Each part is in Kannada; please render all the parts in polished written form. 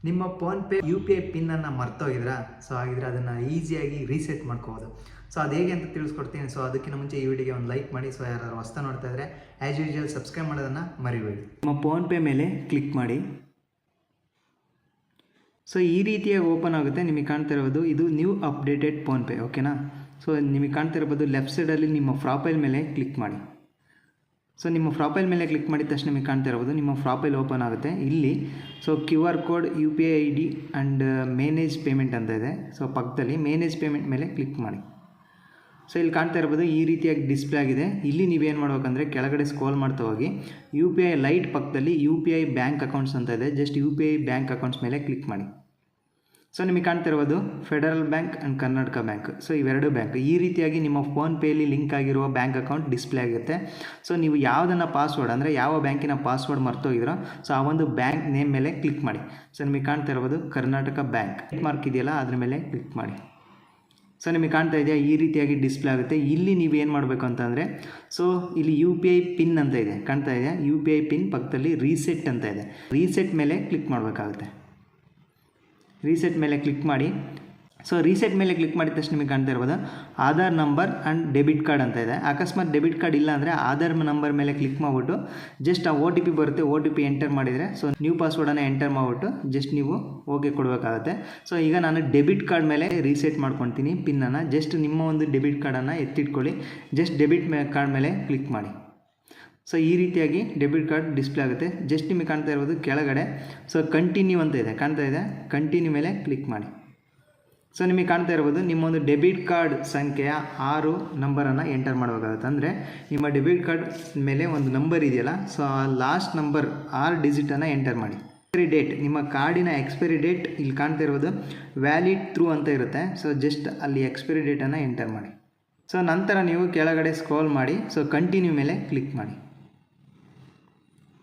ನಿಮ್ಮ ಫೋನ್ಪೇ UPI ಪಿನ್ನನ್ನು ಮರ್ತೋಗಿದ್ರಾ? ಸೊ ಹಾಗಿದ್ರೆ ಅದನ್ನು ಈಸಿಯಾಗಿ ರೀಸೆಟ್ ಮಾಡ್ಕೋಬೋದು. ಸೊ ಅದು ಹೇಗೆ ಅಂತ ತಿಳಿಸ್ಕೊಡ್ತೀನಿ. ಸೊ ಅದಕ್ಕಿಂತ ಮುಂಚೆ ಈ ವಿಡಿಯೋಗೆ ಒಂದು ಲೈಕ್ ಮಾಡಿ. ಸೊ ಯಾರು ಹೊಸ್ತಾ ನೋಡ್ತಾ ಇದ್ದರೆ ಆ್ಯಸ್ ಯೂಶುವಲ್ ಸಬ್ಸ್ಕ್ರೈಬ್ ಮಾಡೋದನ್ನು ಮರಿಬೇಡಿ. ನಿಮ್ಮ ಫೋನ್ಪೇ ಮೇಲೆ ಕ್ಲಿಕ್ ಮಾಡಿ. ಸೊ ಈ ರೀತಿಯಾಗಿ ಓಪನ್ ಆಗುತ್ತೆ. ನಿಮಗೆ ಕಾಣ್ತಾ ಇರೋದು ಇದು ನ್ಯೂ ಅಪ್ಡೇಟೆಡ್ ಫೋನ್ಪೇ, ಓಕೆನಾ. ಸೊ ನಿಮಗೆ ಕಾಣ್ತಾ ಇರ್ಬೋದು ಲೆಫ್ಟ್ ಸೈಡಲ್ಲಿ ನಿಮ್ಮ ಪ್ರೊಫೈಲ್ ಮೇಲೆ ಕ್ಲಿಕ್ ಮಾಡಿ. ಸೊ ನಿಮ್ಮ ಪ್ರೊಫೈಲ್ ಮೇಲೆ ಕ್ಲಿಕ್ ಮಾಡಿದ ತಕ್ಷಣ ನಿಮಗೆ ಕಾಣ್ತಾ ಇರ್ಬೋದು ನಿಮ್ಮ ಪ್ರೊಫೈಲ್ ಓಪನ್ ಆಗುತ್ತೆ. ಇಲ್ಲಿ so QR code, UPI ID and manage payment ಅಂತ ಇದೆ. ಸೊ ಪಕ್ಕದಲ್ಲಿ ಮೇನೇಜ್ ಪೇಮೆಂಟ್ ಮೇಲೆ ಕ್ಲಿಕ್ ಮಾಡಿ. ಸೊ ಇಲ್ಲಿ ಕಾಣ್ತಾ ಇರ್ಬೋದು ಈ ರೀತಿಯಾಗಿ ಡಿಸ್ಪ್ಲೇ ಆಗಿದೆ. ಇಲ್ಲಿ ನೀವೇನು ಮಾಡ್ಬೇಕಂದ್ರೆ ಕೆಳಗಡೆ ಸ್ಕ್ರೋಲ್ ಮಾಡ್ತಾ ಹೋಗಿ UPI ಲೈಟ್ ಪಕ್ಕದಲ್ಲಿ UPI ಬ್ಯಾಂಕ್ ಅಕೌಂಟ್ಸ್ ಅಂತ ಇದೆ. ಜಸ್ಟ್ UPI ಬ್ಯಾಂಕ್ ಅಕೌಂಟ್ಸ್ ಮೇಲೆ ಕ್ಲಿಕ್ ಮಾಡಿ. ಸೊ ನಿಮಗೆ ಕಾಣ್ತಾ ಇರ್ಬೋದು federal bank and Karnataka bank. So ಇವೆರಡು ಬ್ಯಾಂಕ್ ಈ ರೀತಿಯಾಗಿ ನಿಮ್ಮ ಫೋನ್ಪೇಯಲ್ಲಿ ಲಿಂಕ್ ಆಗಿರುವ ಬ್ಯಾಂಕ್ ಅಕೌಂಟ್ ಡಿಸ್ಪ್ಲೇ ಆಗುತ್ತೆ. ಸೊ ನೀವು ಯಾವುದನ್ನು ಪಾಸ್ವರ್ಡ್ ಅಂದರೆ ಯಾವ ಬ್ಯಾಂಕಿನ ಪಾಸ್ವರ್ಡ್ ಮರ್ತೋಗಿದ್ರೋ ಸೊ ಆ ಒಂದು ಬ್ಯಾಂಕ್ ನೇಮ್ ಮೇಲೆ ಕ್ಲಿಕ್ ಮಾಡಿ. ಸೊ ನಿಮಗೆ ಕಾಣ್ತಾ ಇರ್ಬೋದು ಕರ್ನಾಟಕ ಬ್ಯಾಂಕ್ ಮಾರ್ಕ್ ಇದೆಯಲ್ಲ ಅದ್ರ ಮೇಲೆ ಕ್ಲಿಕ್ ಮಾಡಿ. ಸೊ ನಿಮಗೆ ಕಾಣ್ತಾ ಇದೆಯಾ ಈ ರೀತಿಯಾಗಿ ಡಿಸ್ಪ್ಲೇ ಆಗುತ್ತೆ. ಇಲ್ಲಿ ನೀವು ಏನು ಮಾಡಬೇಕು ಅಂತಂದರೆ ಸೊ ಇಲ್ಲಿ UPI ಪಿನ್ ಅಂತ ಇದೆ, ಕಾಣ್ತಾ ಇದೆಯಾ UPI ಪಿನ್ ಪಕ್ಕದಲ್ಲಿ ರೀಸೆಟ್ ಅಂತ ಇದೆ. ರೀಸೆಟ್ ಮೇಲೆ ಕ್ಲಿಕ್ ಮಾಡಬೇಕಾಗುತ್ತೆ. ರೀಸೆಟ್ ಮೇಲೆ ಕ್ಲಿಕ್ ಮಾಡಿ. ಸೊ ರೀಸೆಟ್ ಮೇಲೆ ಕ್ಲಿಕ್ ಮಾಡಿದ ತಕ್ಷಣ ನಿಮಗೆ ಕಾಣ್ತಾ ಇರ್ಬೋದು Aadhaar number and debit card ಅಂತ ಇದೆ. ಅಕಸ್ಮಾತ್ ಡೆಬಿಟ್ ಕಾರ್ಡ್ ಇಲ್ಲ ಅಂದರೆ ಆಧಾರ್ ನಂಬರ್ ಮೇಲೆ ಕ್ಲಿಕ್ ಮಾಡಿಬಿಟ್ಟು ಜಸ್ಟ್ ಆ OTP ಬರುತ್ತೆ, OTP ಎಂಟರ್ ಮಾಡಿದರೆ ಸೊ ನ್ಯೂ ಪಾಸ್ವರ್ಡನ್ನು ಎಂಟರ್ ಮಾಡಿಬಿಟ್ಟು ಜಸ್ಟ್ ನೀವು ಓಕೆ ಕೊಡಬೇಕಾಗುತ್ತೆ. ಸೊ ಈಗ ನಾನು ಡೆಬಿಟ್ ಕಾರ್ಡ್ ಮೇಲೆ ರೀಸೆಟ್ ಮಾಡ್ಕೊತೀನಿ ಪಿನ್ನನ್ನು. ಜಸ್ಟ್ ನಿಮ್ಮ ಒಂದು ಡೆಬಿಟ್ ಕಾರ್ಡನ್ನು ಎತ್ತಿಟ್ಕೊಳ್ಳಿ. ಜಸ್ಟ್ ಡೆಬಿಟ್ ಕಾರ್ಡ್ ಮೇಲೆ ಕ್ಲಿಕ್ ಮಾಡಿ. ಸೊ ಈ ರೀತಿಯಾಗಿ ಡೆಬಿಟ್ ಕಾರ್ಡ್ ಡಿಸ್ಪ್ಲೇ ಆಗುತ್ತೆ. ಜಸ್ಟ್ ನಿಮಗೆ ಕಾಣ್ತಾ ಇರ್ಬೋದು ಕೆಳಗಡೆ ಸೊ ಕಂಟಿನ್ಯೂ ಅಂತ ಇದೆ, ಕಾಣ್ತಾ ಇದೆ ಕಂಟಿನ್ಯೂ ಮೇಲೆ ಕ್ಲಿಕ್ ಮಾಡಿ. ಸೊ ನಿಮಗೆ ಕಾಣ್ತಾ ಇರ್ಬೋದು ನಿಮ್ಮೊಂದು ಡೆಬಿಟ್ ಕಾರ್ಡ್ ಸಂಖ್ಯೆಯ 6 ನಂಬರನ್ನು ಎಂಟರ್ ಮಾಡಬೇಕಾಗುತ್ತೆ. ಅಂದರೆ ನಿಮ್ಮ ಡೆಬಿಟ್ ಕಾರ್ಡ್ ಮೇಲೆ ಒಂದು ನಂಬರ್ ಇದೆಯಲ್ಲ ಸೊ ಆ ಲಾಸ್ಟ್ ನಂಬರ್ 6 ಡಿಜಿಟನ್ನು ಎಂಟರ್ ಮಾಡಿ. ಎಕ್ಸ್ಪೈರಿ ಡೇಟ್, ನಿಮ್ಮ ಕಾರ್ಡಿನ ಎಕ್ಸ್ಪೈರಿ ಡೇಟ್ ಇಲ್ಲಿ ಕಾಣ್ತಾ ಇರ್ಬೋದು ವ್ಯಾಲಿಡ್ ಥ್ರೂ ಅಂತ ಇರುತ್ತೆ. ಸೊ ಜಸ್ಟ್ ಅಲ್ಲಿ ಎಕ್ಸ್ಪೈರಿ ಡೇಟನ್ನು ಎಂಟರ್ ಮಾಡಿ. ಸೊ ನಂತರ ನೀವು ಕೆಳಗಡೆ ಸ್ಕ್ರೋಲ್ ಮಾಡಿ ಸೊ ಕಂಟಿನ್ಯೂ ಮೇಲೆ ಕ್ಲಿಕ್ ಮಾಡಿ.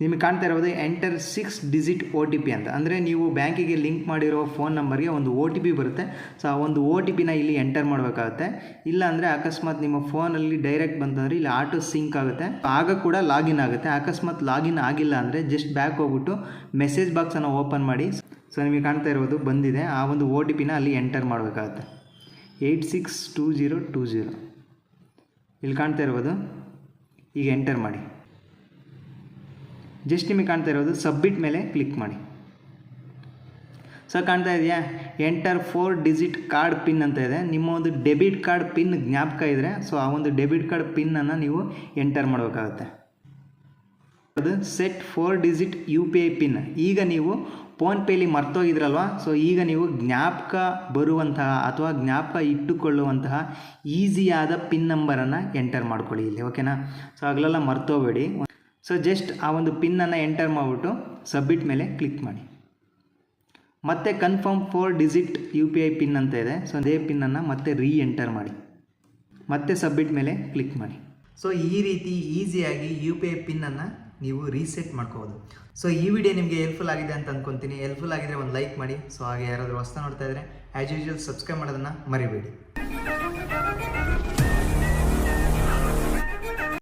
ನಿಮಗೆ ಕಾಣ್ತಾ ಇರ್ಬೋದು ಎಂಟರ್ 6 ಡಿಜಿಟ್ OTP ಅಂತ. ಅಂದರೆ ನೀವು ಬ್ಯಾಂಕಿಗೆ ಲಿಂಕ್ ಮಾಡಿರೋ ಫೋನ್ ನಂಬರ್ಗೆ ಒಂದು OTP ಬರುತ್ತೆ. ಸೊ ಆ ಒಂದು OTPನ ಇಲ್ಲಿ ಎಂಟರ್ ಮಾಡಬೇಕಾಗುತ್ತೆ. ಇಲ್ಲ ಅಂದರೆ ಅಕಸ್ಮಾತ್ ನಿಮ್ಮ ಫೋನಲ್ಲಿ ಡೈರೆಕ್ಟ್ ಬಂತಂದರೆ ಇಲ್ಲಿ ಆಟೋ ಸಿಂಕ್ ಆಗುತ್ತೆ, ಆಗ ಕೂಡ ಲಾಗಿನ್ ಆಗುತ್ತೆ. ಅಕಸ್ಮಾತ್ ಲಾಗಿನ್ ಆಗಿಲ್ಲ ಅಂದರೆ ಜಸ್ಟ್ ಬ್ಯಾಕ್ ಹೋಗ್ಬಿಟ್ಟು ಮೆಸೇಜ್ ಬಾಕ್ಸನ್ನು ಓಪನ್ ಮಾಡಿ. ಸೊ ನಿಮಗೆ ಕಾಣ್ತಾ ಇರ್ಬೋದು ಬಂದಿದೆ, ಆ ಒಂದು OTPನ ಅಲ್ಲಿ ಎಂಟರ್ ಮಾಡಬೇಕಾಗುತ್ತೆ 862020. ಇಲ್ಲಿ ಕಾಣ್ತಾ ಇರ್ಬೋದು ಈಗ ಎಂಟರ್ ಮಾಡಿ. ಜಸ್ಟ್ ನಿಮಗೆ ಕಾಣ್ತಾ ಇರೋದು ಸಬ್ಮಿಟ್ ಮೇಲೆ ಕ್ಲಿಕ್ ಮಾಡಿ. ಸೊ ಕಾಣ್ತಾ ಇದೆಯಾ ಎಂಟರ್ 4 ಡಿಜಿಟ್ ಕಾರ್ಡ್ ಪಿನ್ ಅಂತ ಇದೆ. ನಿಮ್ಮ ಒಂದು ಡೆಬಿಟ್ ಕಾರ್ಡ್ ಪಿನ್ ಜ್ಞಾಪಕ ಇದ್ದರೆ ಸೊ ಆ ಒಂದು ಡೆಬಿಟ್ ಕಾರ್ಡ್ ಪಿನ್ನನ್ನು ನೀವು ಎಂಟರ್ ಮಾಡಬೇಕಾಗುತ್ತೆ. ಅದು ಸೆಟ್ 4 ಡಿಜಿಟ್ UPI ಪಿನ್. ಈಗ ನೀವು ಫೋನ್ಪೇಲಿ ಮರ್ತೋಗಿದ್ರಲ್ವ ಸೊ ಈಗ ನೀವು ಜ್ಞಾಪಕ ಬರುವಂತಹ ಅಥವಾ ಜ್ಞಾಪಕ ಇಟ್ಟುಕೊಳ್ಳುವಂತಹ ಈಸಿಯಾದ ಪಿನ್ ನಂಬರನ್ನು ಎಂಟರ್ ಮಾಡ್ಕೊಳ್ಳಿ ಇಲ್ಲಿ, ಓಕೆನಾ. ಸೊ ಆಗಲೆಲ್ಲ ಮರ್ತೋಬೇಡಿ. ಸೊ ಜಸ್ಟ್ ಆ ಒಂದು ಪಿನ್ನನ್ನು ಎಂಟರ್ ಮಾಡಿಬಿಟ್ಟು ಸಬ್ಮಿಟ್ ಮೇಲೆ ಕ್ಲಿಕ್ ಮಾಡಿ. ಮತ್ತೆ ಕನ್ಫರ್ಮ್ 4 ಡಿಜಿಟ್ UPI ಪಿನ್ ಅಂತ ಇದೆ. ಸೊ ಅದೇ ಪಿನ್ನನ್ನು ಮತ್ತೆ ಎಂಟರ್ ಮಾಡಿ. ಮತ್ತೆ ಸಬ್ಮಿಟ್ ಮೇಲೆ ಕ್ಲಿಕ್ ಮಾಡಿ. ಸೊ ಈ ರೀತಿ ಈಸಿಯಾಗಿ UPI ಪಿನ್ನನ್ನು ನೀವು ರೀಸೆಟ್ ಮಾಡ್ಕೋಬೋದು. ಸೊ ಈ ವಿಡಿಯೋ ನಿಮಗೆ ಹೆಲ್ಪ್ಫುಲ್ ಆಗಿದೆ ಅಂತ ಅಂದ್ಕೊತೀನಿ. ಹೆಲ್ಪ್ಫುಲ್ ಆಗಿದ್ರೆ ಒಂದು ಲೈಕ್ ಮಾಡಿ. ಸೊ ಹಾಗೆ ಯಾರಾದರೂ ಹೊಸ್ತಾ ನೋಡ್ತಾ ಇದ್ದರೆ ಆ್ಯಸ್ ಯೂಶುವಲ್ ಸಬ್ಸ್ಕ್ರೈಬ್ ಮಾಡೋದನ್ನು ಮರಿಬೇಡಿ.